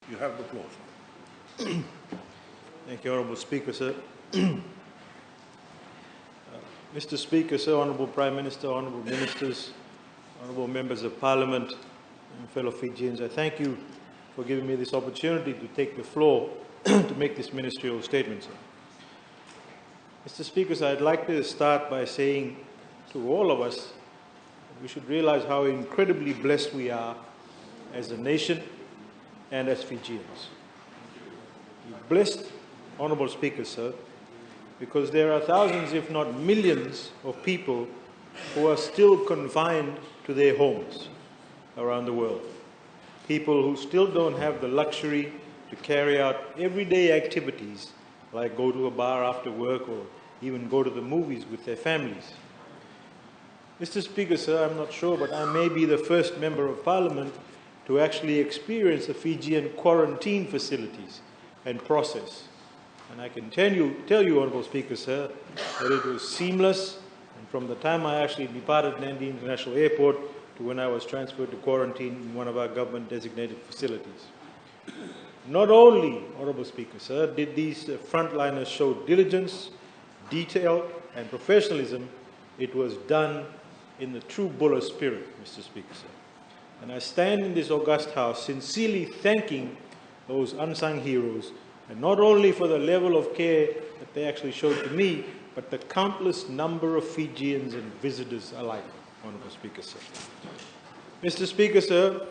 You have the floor, sir. Thank you, Honourable Speaker, sir. Mr. Speaker, sir, Honourable Prime Minister, Honourable Ministers, Honourable Members of Parliament, and fellow Fijians, I thank you for giving me this opportunity to take the floor to make this ministerial statement, sir. Mr. Speaker, sir, I'd like to start by saying to all of us, we should realize how incredibly blessed we are as a nation and as Fijians. We're blessed, Honourable Speaker, sir, because there are thousands, if not millions, of people who are still confined to their homes around the world. People who still don't have the luxury to carry out everyday activities like go to a bar after work or even go to the movies with their families. Mr. Speaker, sir, I'm not sure, but I may be the first Member of Parliament to actually experience the Fijian quarantine facilities and process. And I can tell you, Honourable Speaker, sir, that it was seamless, and from the time I actually departed Nandi International Airport to when I was transferred to quarantine in one of our government-designated facilities. Not only, Honourable Speaker, sir, did these frontliners show diligence, detail and professionalism, it was done in the true Buller spirit, Mr. Speaker, sir. And I stand in this august House sincerely thanking those unsung heroes, and not only for the level of care that they actually showed to me, but the countless number of Fijians and visitors alike, Honourable Speaker, sir. Mr. Speaker, sir,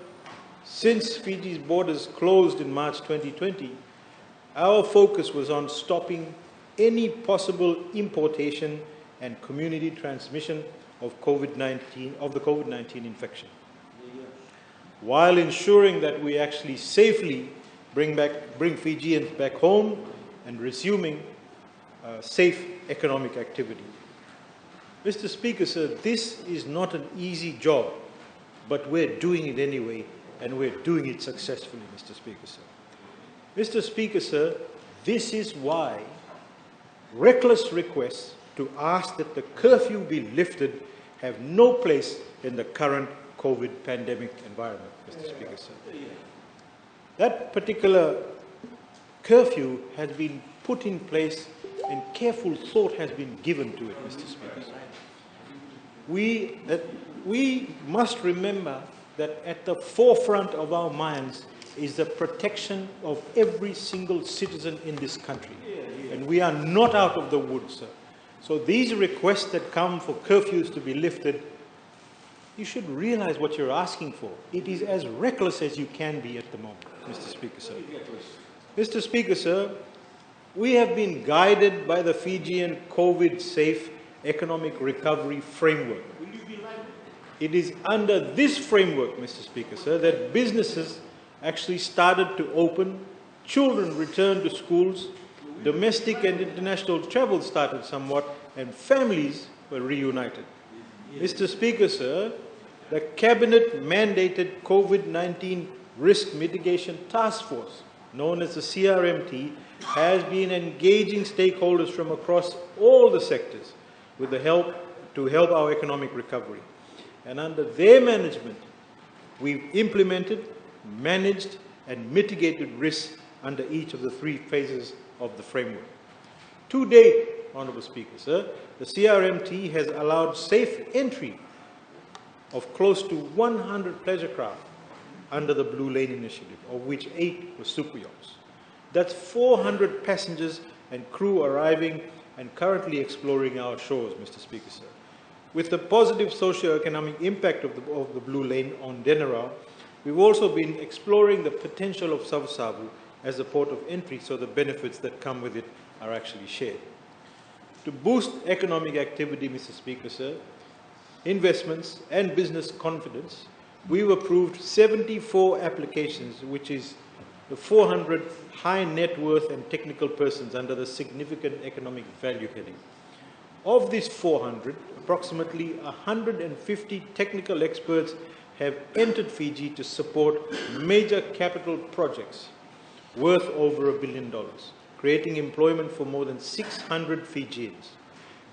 since Fiji's borders closed in March 2020, our focus was on stopping any possible importation and community transmission of the COVID-19 infection, while ensuring that we actually safely bring Fijians back home and resuming safe economic activity. Mr. Speaker, sir, this is not an easy job, but we're doing it anyway, and we're doing it successfully, Mr. Speaker, sir. Mr. Speaker, sir, this is why reckless requests to ask that the curfew be lifted have no place in the current COVID pandemic environment, Mr. Speaker, sir. That particular curfew has been put in place and careful thought has been given to it, Mr. Speaker. We must remember that at the forefront of our minds is the protection of every single citizen in this country. And we are not out of the woods, sir. So these requests that come for curfews to be lifted, you should realize what you're asking for. It is as reckless as you can be at the moment, Mr. Speaker, sir. Mr. Speaker, sir, we have been guided by the Fijian COVID-safe economic recovery framework. It is under this framework, Mr. Speaker, sir, that businesses actually started to open, children returned to schools, domestic and international travel started somewhat, and families were reunited. Mr. Speaker, sir, the Cabinet-mandated COVID-19 Risk Mitigation Task Force, known as the CRMT, has been engaging stakeholders from across all the sectors with the help our economic recovery. And under their management, we've implemented, managed, and mitigated risks under each of the three phases of the framework. To date, Honourable Speaker, sir, the CRMT has allowed safe entry of close to 100 pleasure craft under the Blue Lane Initiative, of which 8 were super yachts. That's 400 passengers and crew arriving and currently exploring our shores, Mr. Speaker, sir. With the positive socio-economic impact of the Blue Lane on Denarau, we've also been exploring the potential of Savusavu as a port of entry, so the benefits that come with it are actually shared. To boost economic activity, Mr. Speaker, sir, investments and business confidence, we've approved 74 applications, which is the 400 high net worth and technical persons under the significant economic value heading. Of these 400, approximately 150 technical experts have entered Fiji to support major capital projects worth over $1 billion, creating employment for more than 600 Fijians.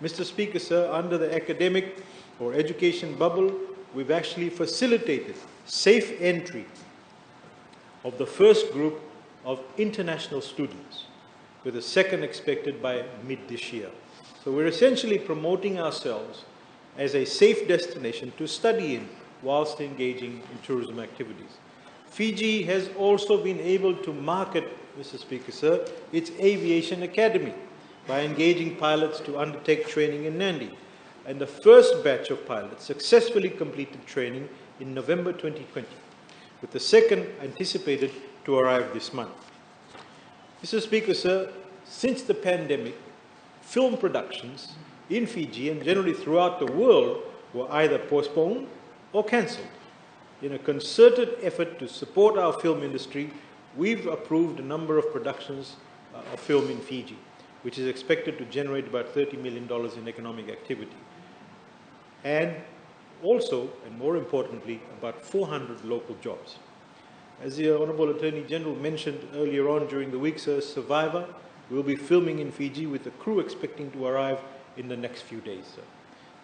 Mr. Speaker, sir, under the academic or education bubble, we've actually facilitated safe entry of the first group of international students, with a second expected by mid this year. So we're essentially promoting ourselves as a safe destination to study in whilst engaging in tourism activities. Fiji has also been able to market, Mr. Speaker, sir, its aviation academy by engaging pilots to undertake training in Nandi. And the first batch of pilots successfully completed training in November 2020, with the second anticipated to arrive this month. Mr. Speaker, sir, since the pandemic, film productions in Fiji and generally throughout the world were either postponed or cancelled. In a concerted effort to support our film industry, we've approved a number of productions of film in Fiji, which is expected to generate about $30 million in economic activity. And also, and more importantly, about 400 local jobs. As the Honourable Attorney General mentioned earlier on during the week, sir, Survivor will be filming in Fiji with the crew expecting to arrive in the next few days, sir.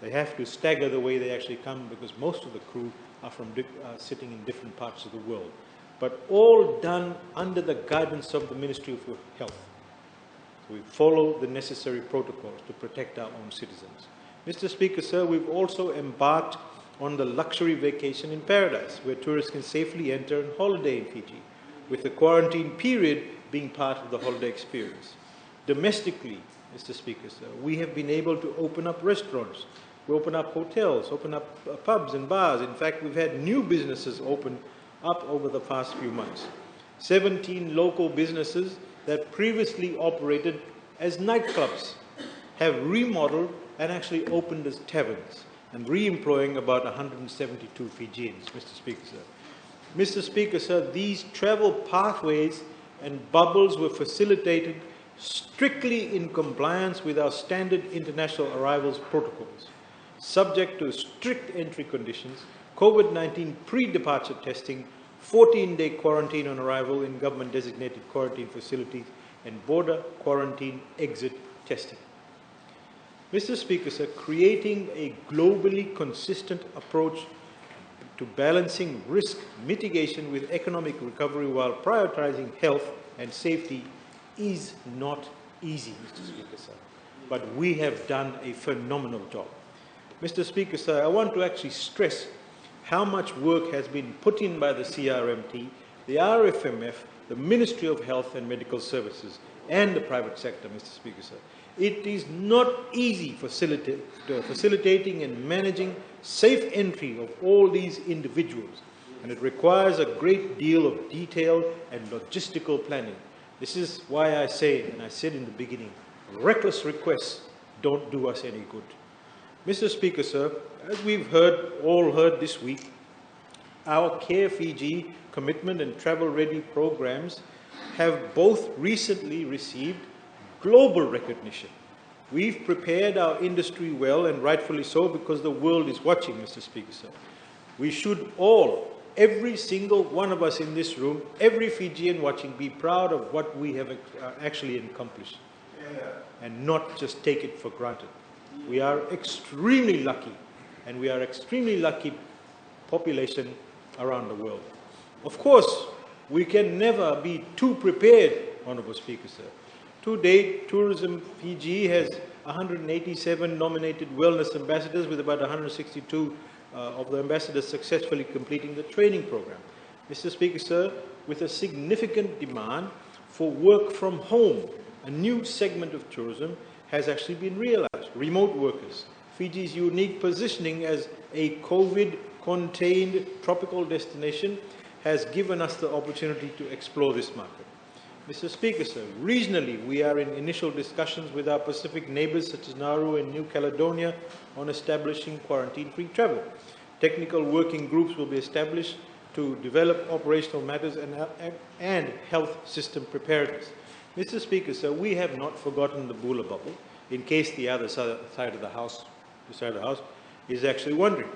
They have to stagger the way they actually come because most of the crew are from sitting in different parts of the world. But all done under the guidance of the Ministry of Health. So we follow the necessary protocols to protect our own citizens. Mr. Speaker, sir, we've also embarked on the luxury vacation in paradise, where tourists can safely enter and holiday in Fiji, with the quarantine period being part of the holiday experience. Domestically, Mr. Speaker, sir, we have been able to open up restaurants, we open up hotels, open up pubs and bars. In fact, we've had new businesses open up over the past few months. 17 local businesses that previously operated as nightclubs have remodeled and actually opened as taverns, and re-employing about 172 Fijians, Mr. Speaker, sir. Mr. Speaker, sir, these travel pathways and bubbles were facilitated strictly in compliance with our standard international arrivals protocols, subject to strict entry conditions, COVID-19 pre-departure testing, 14-day quarantine on arrival in government-designated quarantine facilities, and border quarantine exit testing. Mr. Speaker, sir, creating a globally consistent approach to balancing risk mitigation with economic recovery while prioritizing health and safety is not easy, Mr. Speaker, sir. But we have done a phenomenal job. Mr. Speaker, sir, I want to actually stress how much work has been put in by the CRMT, the RFMF, the Ministry of Health and Medical Services, and the private sector, Mr. Speaker, sir. It is not easy facilitating and managing safe entry of all these individuals, and it requires a great deal of detailed and logistical planning. This is why I say, and I said in the beginning, reckless requests don't do us any good. Mr. Speaker, sir, as we've all heard this week, our Care Fiji commitment and travel ready programs have both recently received global recognition. We've prepared our industry well, and rightfully so, because the world is watching, Mr. Speaker, sir. We should all, every single one of us in this room, every Fijian watching, be proud of what we have actually accomplished, and not just take it for granted. We are extremely lucky, and we are extremely lucky population around the world. Of course, we can never be too prepared, Honourable Speaker, sir. To date, Tourism Fiji has 187 nominated wellness ambassadors, with about 162 of the ambassadors successfully completing the training program. Mr. Speaker, sir, with a significant demand for work from home, a new segment of tourism has actually been realized. Remote workers. Fiji's unique positioning as a COVID-contained tropical destination has given us the opportunity to explore this market. Mr. Speaker, sir, regionally, we are in initial discussions with our Pacific neighbours such as Nauru and New Caledonia on establishing quarantine-free travel. Technical working groups will be established to develop operational matters and health system preparedness. Mr. Speaker, sir, we have not forgotten the Bula bubble, in case the other side of the house is actually wondering.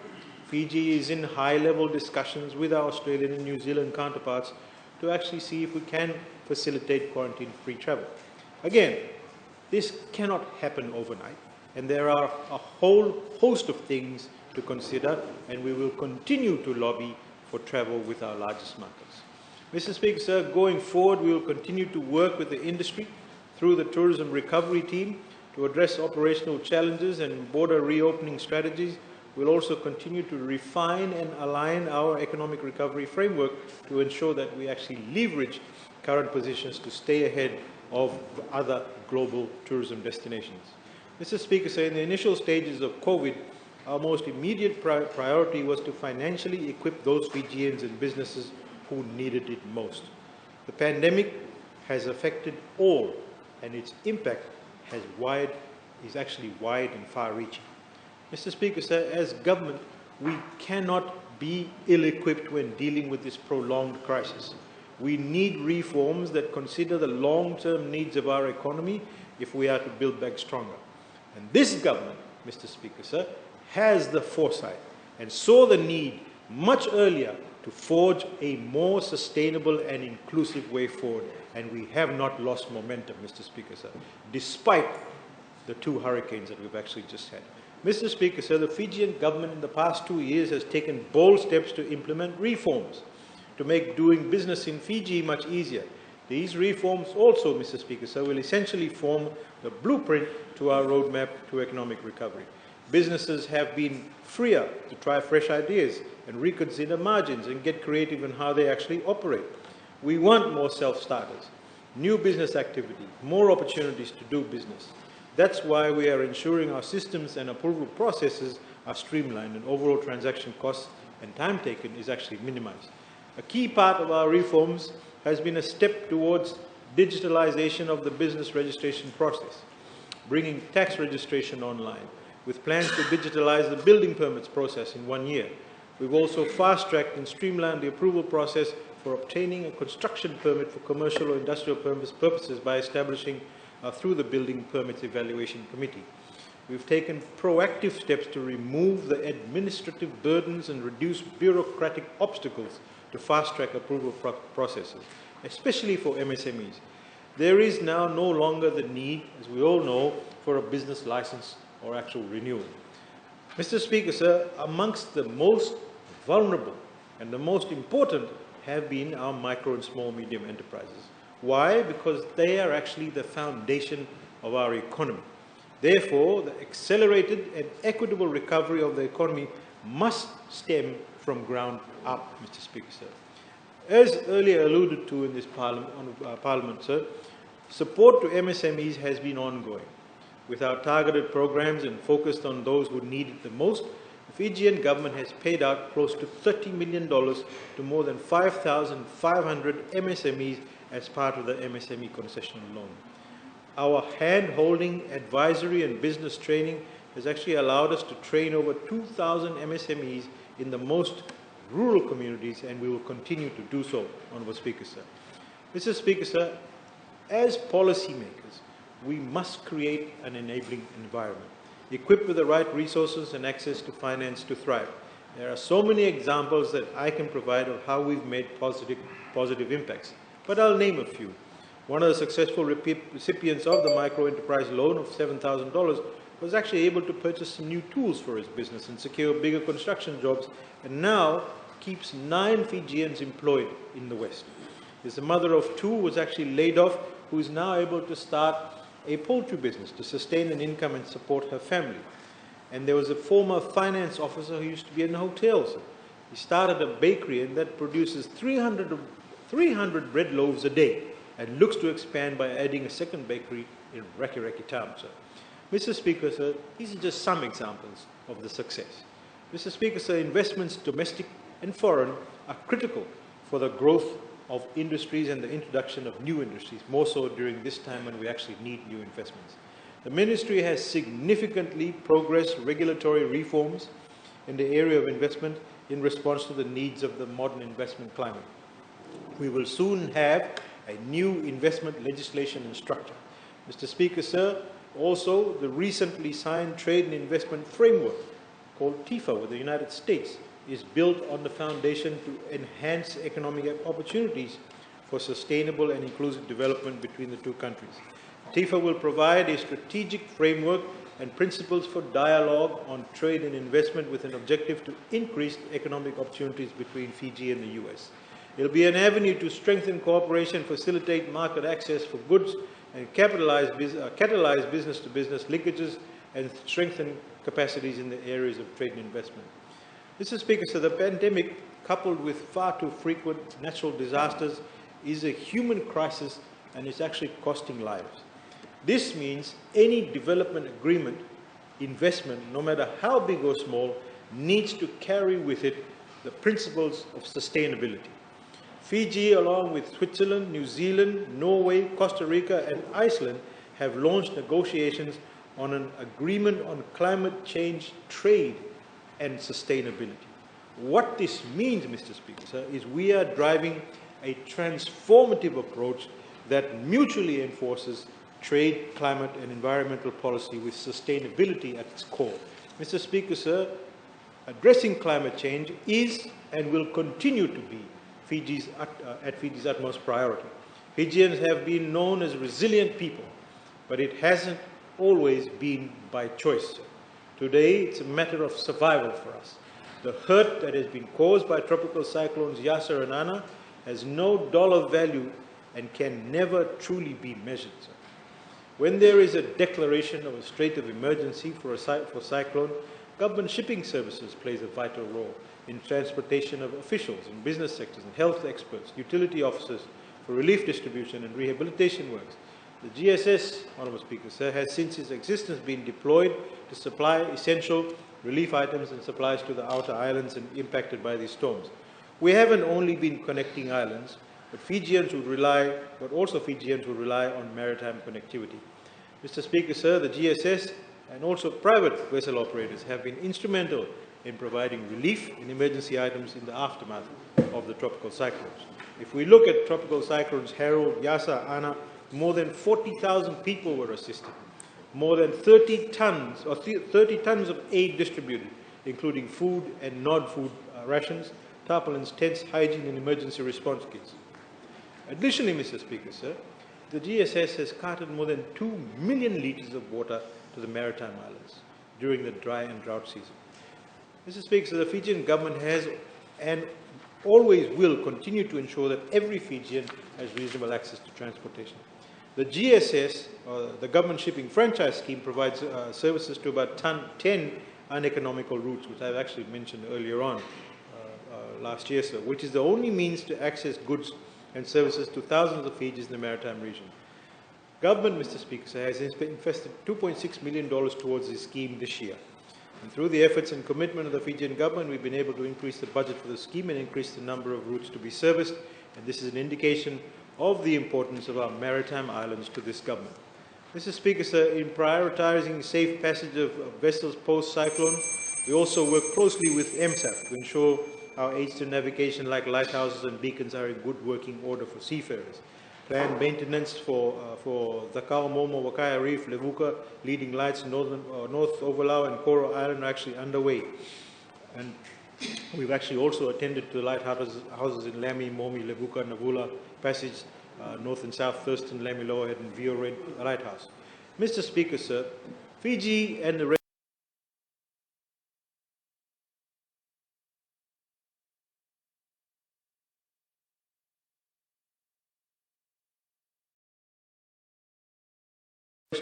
Fiji is in high-level discussions with our Australian and New Zealand counterparts to actually see if we can facilitate quarantine-free travel. Again, this cannot happen overnight, and there are a whole host of things to consider, and we will continue to lobby for travel with our largest markets. Mr. Speaker, sir, going forward, we will continue to work with the industry through the Tourism Recovery Team to address operational challenges and border reopening strategies. We'll also continue to refine and align our economic recovery framework to ensure that we actually leverage current positions to stay ahead of other global tourism destinations. Mr. Speaker, sir, in the initial stages of COVID, our most immediate priority was to financially equip those Fijians and businesses who needed it most. The pandemic has affected all, and its impact is actually wide and far-reaching. Mr. Speaker, sir, as government, we cannot be ill-equipped when dealing with this prolonged crisis. We need reforms that consider the long-term needs of our economy if we are to build back stronger. And this government, Mr. Speaker, sir, has the foresight and saw the need much earlier to forge a more sustainable and inclusive way forward. And we have not lost momentum, Mr. Speaker, sir, despite the 2 hurricanes that we've actually just had. Mr. Speaker, sir, the Fijian government in the past 2 years has taken bold steps to implement reforms to make doing business in Fiji much easier. These reforms also, Mr. Speaker, sir, will essentially form the blueprint to our roadmap to economic recovery. Businesses have been freer to try fresh ideas and reconsider margins and get creative in how they actually operate. We want more self-starters, new business activity, more opportunities to do business. That's why we are ensuring our systems and approval processes are streamlined and overall transaction costs and time taken is actually minimized. A key part of our reforms has been a step towards digitalization of the business registration process, bringing tax registration online, with plans to digitalize the building permits process in 1 year. We've also fast-tracked and streamlined the approval process for obtaining a construction permit for commercial or industrial purposes by establishing through the Building Permits Evaluation Committee. We've taken proactive steps to remove the administrative burdens and reduce bureaucratic obstacles to fast-track approval processes, especially for MSMEs. There is now no longer the need, as we all know, for a business license or actual renewal. Mr. Speaker, sir, amongst the most vulnerable and the most important have been our micro and small medium enterprises. Why? Because they are actually the foundation of our economy. Therefore, the accelerated and equitable recovery of the economy must stem from ground up, Mr. Speaker, sir. As earlier alluded to in this Parliament, sir, support to MSMEs has been ongoing. With our targeted programs and focused on those who need it the most, the Fijian government has paid out close to $30 million to more than 5,500 MSMEs as part of the MSME concessional loan. Our hand-holding, advisory and business training has actually allowed us to train over 2,000 MSMEs in the most rural communities, and we will continue to do so, Honourable Speaker, sir. Mr. Speaker, sir, as policymakers, we must create an enabling environment, equipped with the right resources and access to finance to thrive. There are so many examples that I can provide of how we've made positive impacts, but I'll name a few. One of the successful recipients of the micro-enterprise loan of $7,000 was actually able to purchase some new tools for his business and secure bigger construction jobs, and now keeps 9 Fijians employed in the West. There's a mother of 2 who was actually laid off, who is now able to start a poultry business to sustain an income and support her family. And there was a former finance officer who used to be in hotels. He started a bakery, and that produces 300 bread loaves a day, and looks to expand by adding a second bakery in Raki town, sir. Mr. Speaker, sir, these are just some examples of the success. Mr. Speaker, sir, investments, domestic and foreign, are critical for the growth of industries and the introduction of new industries, more so during this time when we actually need new investments. The Ministry has significantly progressed regulatory reforms in the area of investment in response to the needs of the modern investment climate. We will soon have a new investment legislation and structure. Mr. Speaker, sir, also the recently signed Trade and Investment Framework called TIFA with the United States is built on the foundation to enhance economic opportunities for sustainable and inclusive development between the 2 countries. TIFA will provide a strategic framework and principles for dialogue on trade and investment with an objective to increase economic opportunities between Fiji and the US. It will be an avenue to strengthen cooperation, facilitate market access for goods, and catalyze business-to-business linkages and strengthen capacities in the areas of trade and investment. Mr. Speaker, so the pandemic, coupled with far too frequent natural disasters, is a human crisis and it's actually costing lives. This means any development agreement, investment, no matter how big or small, needs to carry with it the principles of sustainability. Fiji, along with Switzerland, New Zealand, Norway, Costa Rica, and Iceland, have launched negotiations on an agreement on climate change, trade, and sustainability. What this means, Mr. Speaker, sir, is we are driving a transformative approach that mutually enforces trade, climate, and environmental policy with sustainability at its core. Mr. Speaker, sir, addressing climate change is and will continue to be Fiji's utmost priority. Fijians have been known as resilient people, but it hasn't always been by choice. Today, it's a matter of survival for us. The hurt that has been caused by tropical cyclones Yasser and Ana has no dollar value and can never truly be measured, sir. When there is a declaration of a state of emergency for cyclone, government shipping services plays a vital role in transportation of officials in business sectors and health experts, utility officers for relief distribution and rehabilitation works. The GSS, Honourable Speaker, sir, has since its existence been deployed to supply essential relief items and supplies to the outer islands impacted by these storms. We haven't only been connecting islands, but also Fijians would rely on maritime connectivity. Mr. Speaker, sir, the GSS and also private vessel operators have been instrumental in providing relief in emergency items in the aftermath of the tropical cyclones. If we look at tropical cyclones Harold, Yasa, Ana, more than 40,000 people were assisted. More than 30 tons of aid distributed, including food and non-food rations, tarpaulins, tents, hygiene and emergency response kits. Additionally, Mr. Speaker, sir, the GSS has carted more than 2 million litres of water to the maritime islands during the dry and drought season. Mr. Speaker, so the Fijian government has and always will continue to ensure that every Fijian has reasonable access to transportation. The GSS, the Government Shipping Franchise Scheme, provides services to about 10 uneconomical routes, which I've actually mentioned earlier on last year, sir, which is the only means to access goods and services to thousands of Fijians in the maritime region. Government, Mr. Speaker, sir, has invested $2.6 million towards this scheme this year. And through the efforts and commitment of the Fijian government, we've been able to increase the budget for the scheme and increase the number of routes to be serviced. And this is an indication of the importance of our maritime islands to this government. Mr. Speaker, sir, in prioritizing safe passage of vessels post-cyclone, we also work closely with MSAF to ensure our aids to navigation like lighthouses and beacons are in good working order for seafarers. Planned maintenance for Zakao, Momo, Wakaya Reef, Levuka, Leading Lights, North Overlau and Coral Island are actually underway. And we've actually also attended to the lighthouses in Lamy, Momi, Levuka, Navula Passage, North and South Thurston, Lamy Lowerhead and Vio Red Lighthouse. Mr. Speaker, sir, Fiji and the rest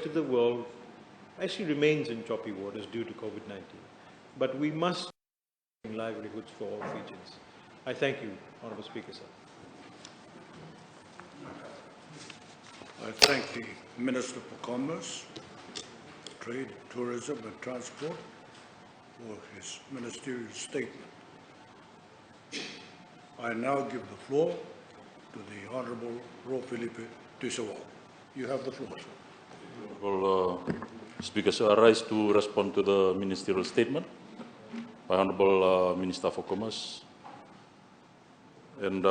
of the world actually remains in choppy waters due to COVID-19. But we must bring livelihoods for all Fijians. I thank you, Honourable Speaker, sir. I thank the Minister for Commerce, Trade, Tourism and Transport for his ministerial statement. I now give the floor to the Honourable Ro Felipe Tisawao. You have the floor, sir. Honourable Speaker, so I rise to respond to the ministerial statement by Honourable Minister for Commerce. And